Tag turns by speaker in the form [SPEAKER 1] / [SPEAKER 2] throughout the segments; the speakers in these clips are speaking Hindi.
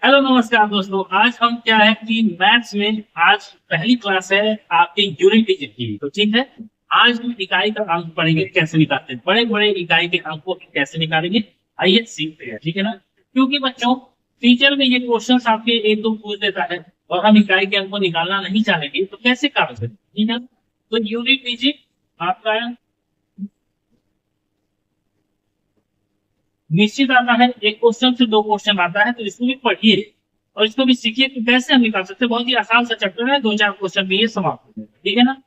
[SPEAKER 1] हेलो नमस्कार दोस्तों। आज हम क्या है कि मैथ्स में आज पहली क्लास है आपकी यूनिट टीचर की। तो ठीक है, आज हम इकाई का अंक पढ़ेंगे कैसे निकालते हैं, बड़े बड़े इकाई के अंक को कैसे निकालेंगे। आइए सीखते हैं, ठीक है ना। क्योंकि बच्चों, टीचर में ये क्वेश्चन आपके एक दो पूछ देता है और हम इकाई के अंक को निकालना नहीं चाहेंगे तो कैसे काम करें, ठीक है। तो यूनिट टीचर आपका निश्चित आता है, एक क्वेश्चन से दो क्वेश्चन आता है, तो इसको भी पढ़िए और इसको भी सीखिए कि कैसे हम निकाल सकते हैं। बहुत ही आसान सा चैप्टर है, दो चार क्वेश्चन भी ये समाप्त हो जाएगा, ठीक है ना।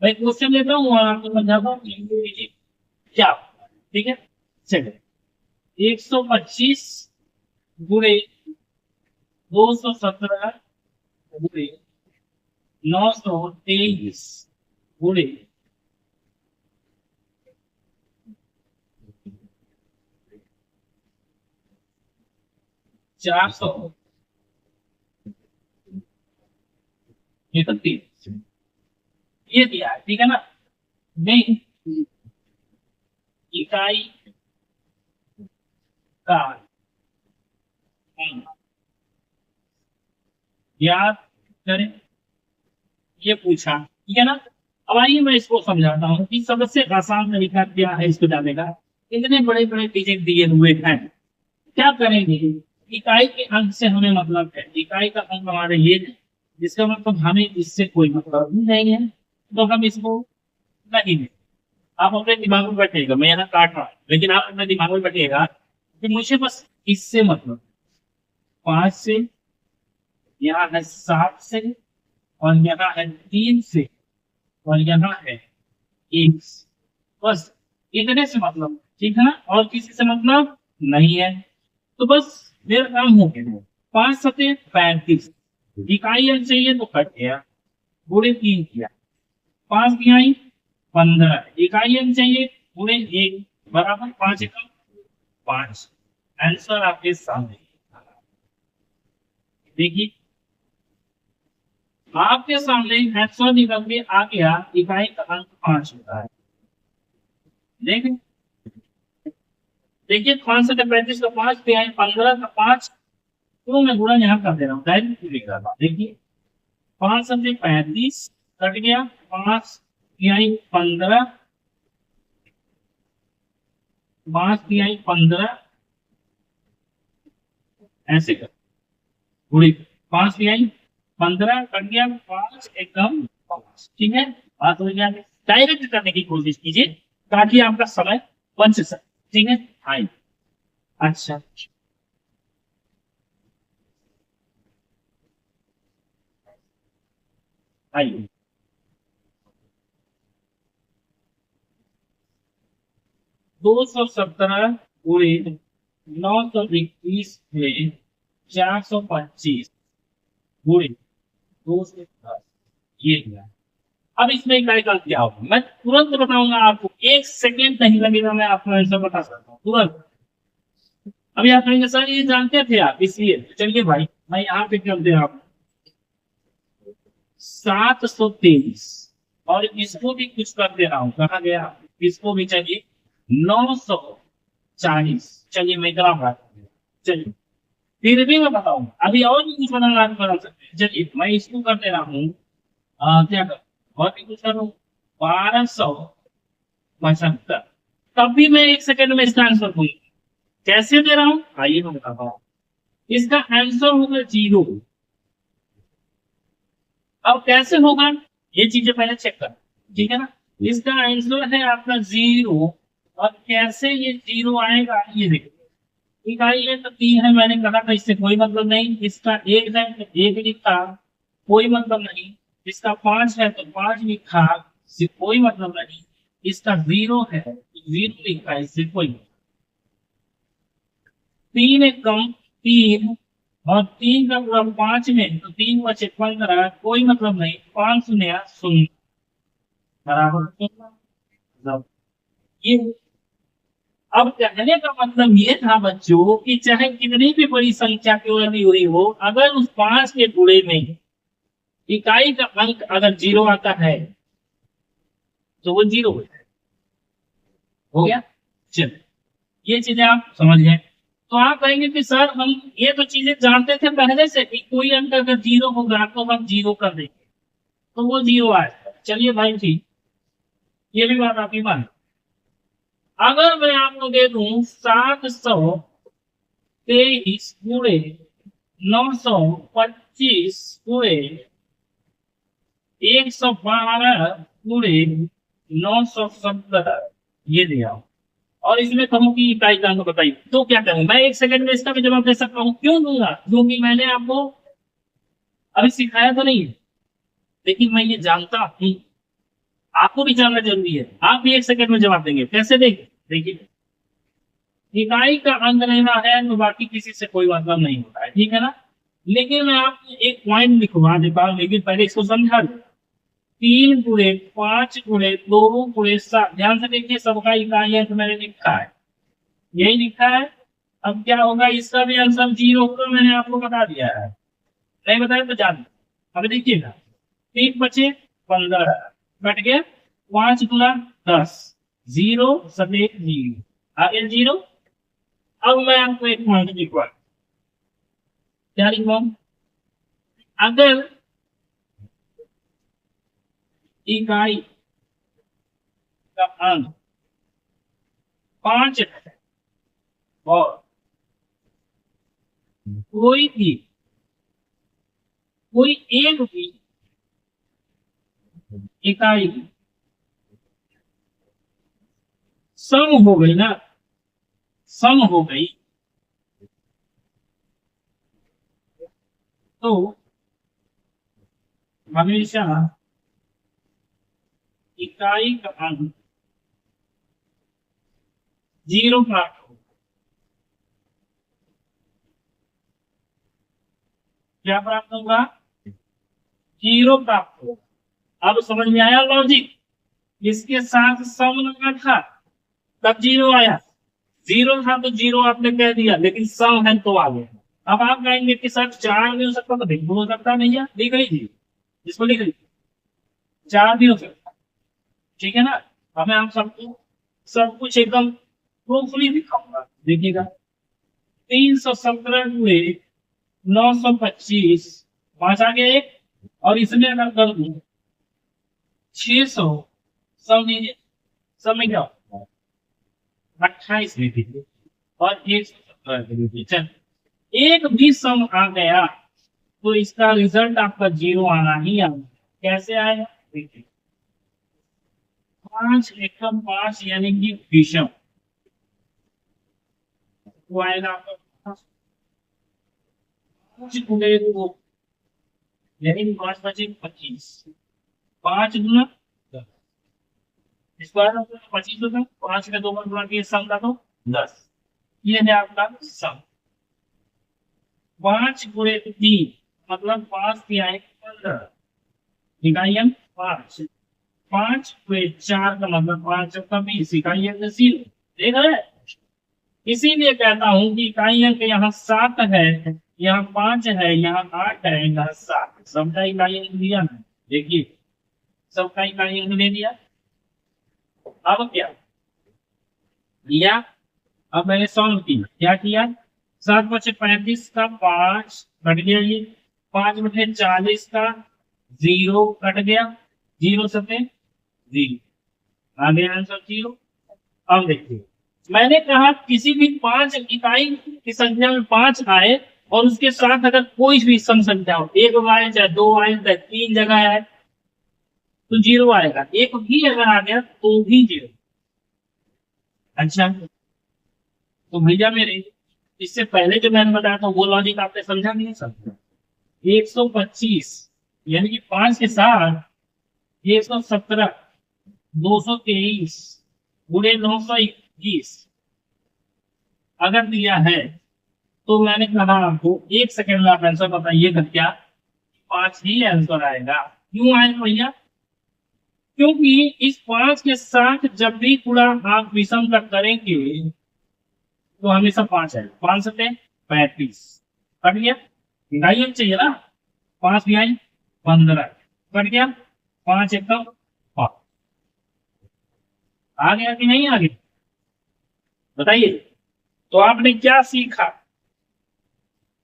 [SPEAKER 1] मैं क्वेश्चन लेता हूँ और आपको समझाता हूँ कि क्या होगा, ठीक है। चलिए, 125 गुणे 217 गुणे 923 गुणे 431 ये दिया है, ठीक है ना। नहीं, इकाई का अंक याद करें, ये पूछा, ठीक है ना। अब आइए मैं इसको समझाता हूँ कि सबसे आसान तरीका क्या है इसको जाने का। इतने बड़े बड़े डिजिट दिए हुए हैं, क्या करेंगे। इकाई के अंक से हमें मतलब है, इकाई का अंक हमारे ये है, जिसका मतलब हमें इससे कोई मतलब ही नहीं है, तो हम इसको नहीं लें। आप अपने दिमाग में बैठेगा, मैं यहाँ काट रहा हूँ लेकिन आप अपने दिमाग में बैठेगा कि मुझे बस इससे मतलब 5 से, यहाँ है 7 से, और यहाँ है 3 से, और यहाँ है 1 से। बस इतने से मतलब, ठीक है ना, और किसी से मतलब नहीं है। तो बस मेरा काम हो गया। 5 सते 35, इकाई अंक चाहिए तो कट गया, गुणे 3 किया, 5 तिहाई 15, इकाई अंक चाहिए, गुणे 1 बराबर 5 एकम 5। आंसर आपके सामने, देखिए आपके सामने आंसर निकल के आ गया। इकाई का अंक 5 होता है। देखिए देखिए, 5 से 35 का 5, तिहाई 15 का 5, तो मैं गुणा यहाँ कर दे रहा हूँ, डायरेक्ट लिख रहा था। देखिए 5 से 35 कट गया, 5 तिहाई 15, 5 तिहाई 15, ऐसे कर गुणी 5 तिहाई 15 कट गया, 5 एकदम 5, ठीक है। बात हो गया, डायरेक्ट करने की कोशिश कीजिए ताकि आपका समय बच सके, ठीक है। हाँ, अच्छा, आइए 217 गुणे 921 में 425 गुणे 210, ये लिया। अब इसमें इकाई का क्या होगा मैं तुरंत बताऊंगा आपको, एक सेकेंड नहीं लगेगा, मैं आपको आंसर बता सकता हूँ तुरंत। अभी आप कहेंगे सर ये जानते थे आप, इसलिए तो चलिए भाई मैं यहाँ पे कर दे रहा हूँ। 723, और इसको भी कुछ कर दे रहा हूँ, कहा गया इसको भी चाहिए 940। चलिए मैं इतना बता, चलिए फिर भी मैं बताऊंगा, अभी और भी कुछ बनाना आप बना सकते हैं। चलिए मैं इसको कर दे रहा हूँ, क्या कर और भी कुछ करूँ, 1275। तब भी मैं एक सेकंड में इसका आंसर दूंगा। कैसे दे रहा हूँ आइए मैं बताता हूँ। इसका आंसर होगा 0। अब कैसे होगा, ये चीजें पहले चेक कर, ठीक है ना। इसका आंसर है आपका 0, और कैसे ये 0 आएगा ये देखो। इकाई है तो 3 है, मैंने कहा था इससे कोई मतलब नहीं। इसका 1 है तो 1 लिखा, कोई मतलब नहीं। इसका 5 है तो 5 लिखा, इससे कोई मतलब नहीं। इसका 0 है तो 0 लिखा, इससे कोई मतलब। 3 एक कम 3, और 3 का पूरा 5 में तो 3 बचे 15, कोई मतलब नहीं। 5 शून्य शून्य बराबर 16। मतलब ये, अब कहने का मतलब ये था बच्चों कि चाहे कितनी भी बड़ी संख्या क्यों नहीं हुई हो, अगर उस 5 के गुणे में इकाई का अंक अगर 0 आता है तो वो 0 हो जाए। हो गया, चलिए ये चीजें आप समझ गए। तो आप कहेंगे कि सर हम ये तो चीजें जानते थे पहले से कि कोई अंक अगर जीरो होगा तो हम जीरो कर देंगे, तो वो जीरो आए। चलिए भाई ठीक, ये भी बात आपकी मान। अगर मैं आपको दे दूं 723 गुणे 925 गुणे 112 गुणे 970, ये दिया, और इसमें कहूं कि इकाई का अंक बताइए, तो क्या करूं मैं? 1 सेकंड में इसका भी जवाब दे सकता हूं। क्यों दूंगा? क्योंकि मैंने आपको अभी सिखाया तो नहीं है, लेकिन मैं ये जानता हूं। आपको भी जानना जरूरी है। आप भी 1 सेकंड में जवाब देंगे, कैसे देंगे? देखिए, इकाई का अंक लेना है तो बाकी किसी से कोई मतलब नहीं होता है, ठीक है ना। लेकिन मैं आपको एक पॉइंट लिखवा देता हूँ, लेकिन पहले इसको समझा दो। 3 गुणे 5 गुणे 2 गुणे 7, ध्यान से देखिए, सबका इकाई अंक मैंने लिखा है, यही लिखा है। अब क्या होगा, इसका भी आंसर जीरो होगा, मैंने आपको बता दिया है। नहीं बताया तो जान। अब देखिएगा, 3 बचे 15, कट गया 5 गुना 10, जीरो सफेद जीरो, आगे जीरो। अब मैं आपको एक पॉइंट लिखवा, क्या लिखवाऊं? अगर इकाई का अंक 5 है और कोई भी कोई एक भी इकाई सम हो गई ना, सम हो गई, तो हमेशा इकाई का अंक जीरो प्राप्त हो। क्या प्राप्त होगा? जीरो प्राप्त हो। अब समझ में आया लॉजिक? इसके साथ सम लगा था तब जीरो आया, जीरो था तो जीरो आपने कह दिया, लेकिन सम है तो आ गया। अब आप कहेंगे कि सर 4 भी हो सकता, तो बिल्कुल हो सकता नहीं है, लिख लीजिए, इसको लिख लीजिए, 4 भी हो सकता, ठीक है ना। अब मैं आप सबको सब कुछ एकदम प्रूफली दिखाऊंगा, देखिएगा। 317 गुणे 925, 5 आ गया एक, और इसमें अगर कर दूं 600, सब लीजिए, सब में क्या होगा? 28 दे दीजिए और 117 दे दीजिए। चल, एक भी सम आ गया तो इसका रिजल्ट आपका जीरो आना ही आना। कैसे आएगा? देखिए, 5 एकम 5 यानी कि विषम, वो आएगा आपका 5 गुणे 2, यानी 5 बचे 25, 5 गुना 10, इस बार 25 होगा, 5 का 2 बार गुणा किए सम का तो 10, ये है आपका सम। 5 गुणे 3 मतलब 5 × 15, इकाई अंक 5। 5 गुणे 4 का मतलब 5 × 20, इकाई अंक 0। देख रहे हैं? इसीलिए कहता हूं कि इकाई अंक यहाँ 7 है, यहाँ 5 है, यहाँ 8 है, यहाँ 7, सबका इकाई अंक दिया है। देखिए, सबका इकाई अंक ले दिया। अब क्या लिया? अब मैंने सॉल्व किया, क्या किया? 7 बचे 35 का 5 कट गया, ये 5 बचे 40 का 0 कट गया, 0 सते 0, आ गया आंसर 0। अब देखिए, मैंने कहा किसी भी 5 इकाई की संख्या में 5 आए और उसके साथ अगर कोई भी सम संख्या हो, एक आए चाहे 2 आए चाहे 3 जगह आए, तो 0 आएगा। एक भी अगर आ गया तो भी 0। अच्छा, तो भैया मेरे, इससे पहले जो मैंने बताया था वो लॉजिक आपने समझा नहीं समझा? 125 यानी कि 5 के साथ 117, 223 गुणे 921 अगर दिया है, तो मैंने कहा आपको 1 सेकंड में आप आंसर बताइएगा, क्या 5 ही आंसर आएगा? क्यों आएगा भैया? क्योंकि इस 5 के साथ जब भी गुणा आप विषम का करेंगे तो हमेशा 5 है, 5 सते 35, कट गया, इकाई अंक चाहिए ना, 5 भी आई 15, कट गया 5 एकम 5, आ गया कि नहीं आ गया? बताइए। तो आपने क्या सीखा?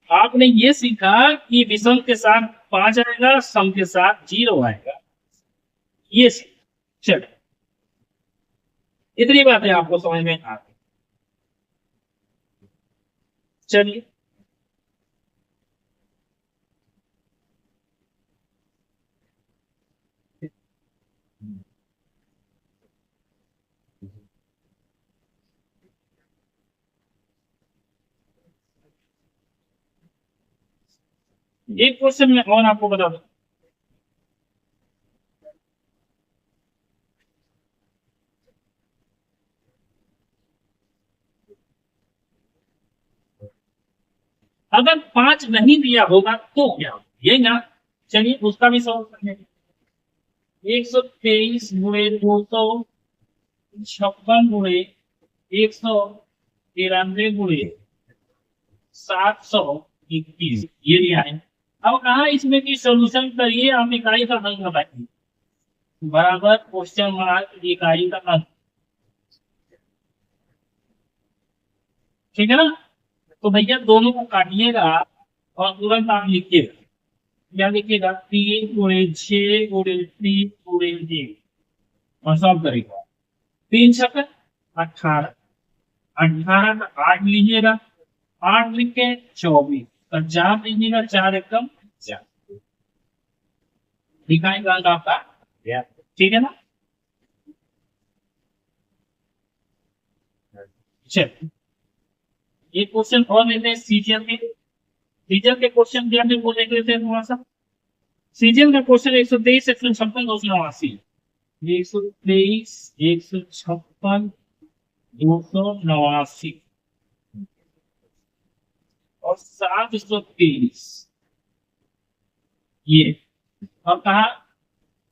[SPEAKER 1] आपने ये सीखा कि विषम के साथ 5 आएगा, सम के साथ 0 आएगा। ये चलो, इतनी बातें आपको समझ में आ गई। चलिए, एक क्वेश्चन में और आपको बता दूं। अगर 5 नहीं दिया होगा तो क्या होगा? ये ना, चलिए उसका भी सॉल्व करने। 123 गुणे 256 गुणे 193 गुणे 721, ये दिया है। अब कहा इसमें की सोल्यूशन करिए, आप इकाई का अंक बताइए। बराबर क्वेश्चन मार्क इकाई का अंक। ठीक है ना? तो भैया दोनों को काटिएगा और तुरंत आप लिखिएगा। क्या लिखिएगा? 3 गुणे 6 गुणे 3 गुणे 1 और सॉल्व करेगा। 3 छक्का 18, 18 का 8 लीजिएगा, 8 लिख के 24 और 4 लीजिएगा, 4 एकम 4। दिखाएगा अंक आपका। ठीक है ना? चलिए, ये क्वेश्चन और लेते हैं सीजीएल के। सीजीएल के क्वेश्चन क्या है वो देख लेते हैं थोड़ा सा। सीजीएल का क्वेश्चन 123 156 289। 123 156 289 और 723। ये अब कहा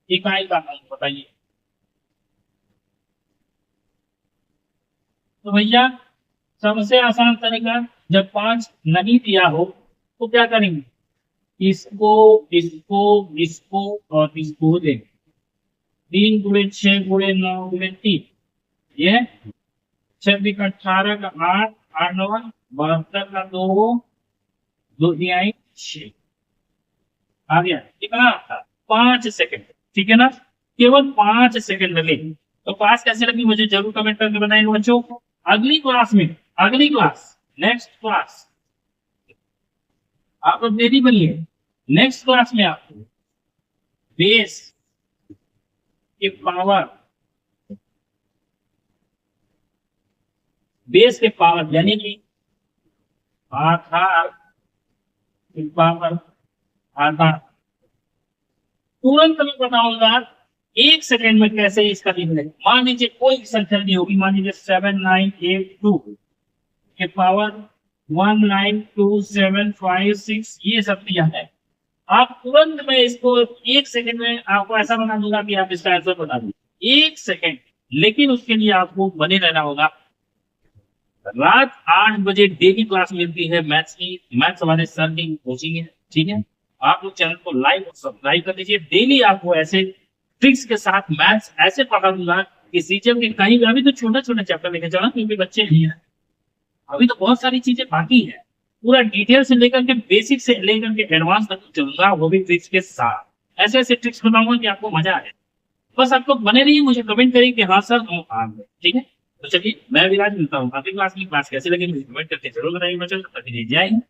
[SPEAKER 1] इकाई का अंक बताइए। तो भैया सबसे आसान तरीका, जब 5 नहीं दिया हो तो क्या करेंगे? इसको इसको इसको और इसको देंगे। 3 गुणे 6 गुणे 9 गुणे 3, ये 6 18 का 8, 8 9 72 का 2, 2 तिहाई 6 आ गया। कितना था? 5 सेकंड। ठीक है ना? केवल 5 सेकंड लगे। तो पास कैसे लगी मुझे जरूर कमेंट करके बताएंगे बच्चों। अगली क्लास में, अगली क्लास, नेक्स्ट क्लास, आप लोग रेडी बनिए। नेक्स्ट क्लास में आपको बेस के पावर, बेस के पावर यानी कि आधार के पावर, आधार तुरंत मैं बताऊंगा 1 सेकंड में कैसे इसका लिखना है। मान लीजिए कोई संख्या नहीं होगी, मान लीजिए 7982 के पावर 19275 ये सब दिया है। आप तुरंत में इसको 1 सेकंड में आपको ऐसा बना दूंगा कि आप इसका आंसर बता दीजिए। 1 सेकंड, लेकिन उसके लिए आपको बने रहना होगा। रात 8 बजे डेली क्लास मिलती है मैथ्स की। मैथ्स हमारे सर की कोचिंग है। ठीक है? आप लोग चैनल को लाइक और सब्सक्राइब कर दीजिए। डेली आपको ऐसे ट्रिक्स के साथ मैथ्स ऐसे पढ़ा दूंगा कि सीजन के कहीं भी, अभी तो छोटा छोटा चैप्टर लेके चला क्योंकि बच्चे नहीं है, अभी तो बहुत सारी चीजें बाकी है। पूरा डिटेल से लेकर के बेसिक से लेकर के एडवांस तक चलूंगा, वो भी ट्रिक्स के साथ। ऐसे ऐसे ट्रिक्स बताऊंगा कि आपको मजा आए। बस आप लोग बने रहिए, मुझे कमेंट करिए कि हाँ सर हम आ गए। ठीक है? तो चलिए, मैं विराज मिलता हूँ अगली क्लास में। क्लास कैसे लगी मुझे कमेंट करके जरूर बताइए बच्चों। जय हिंद।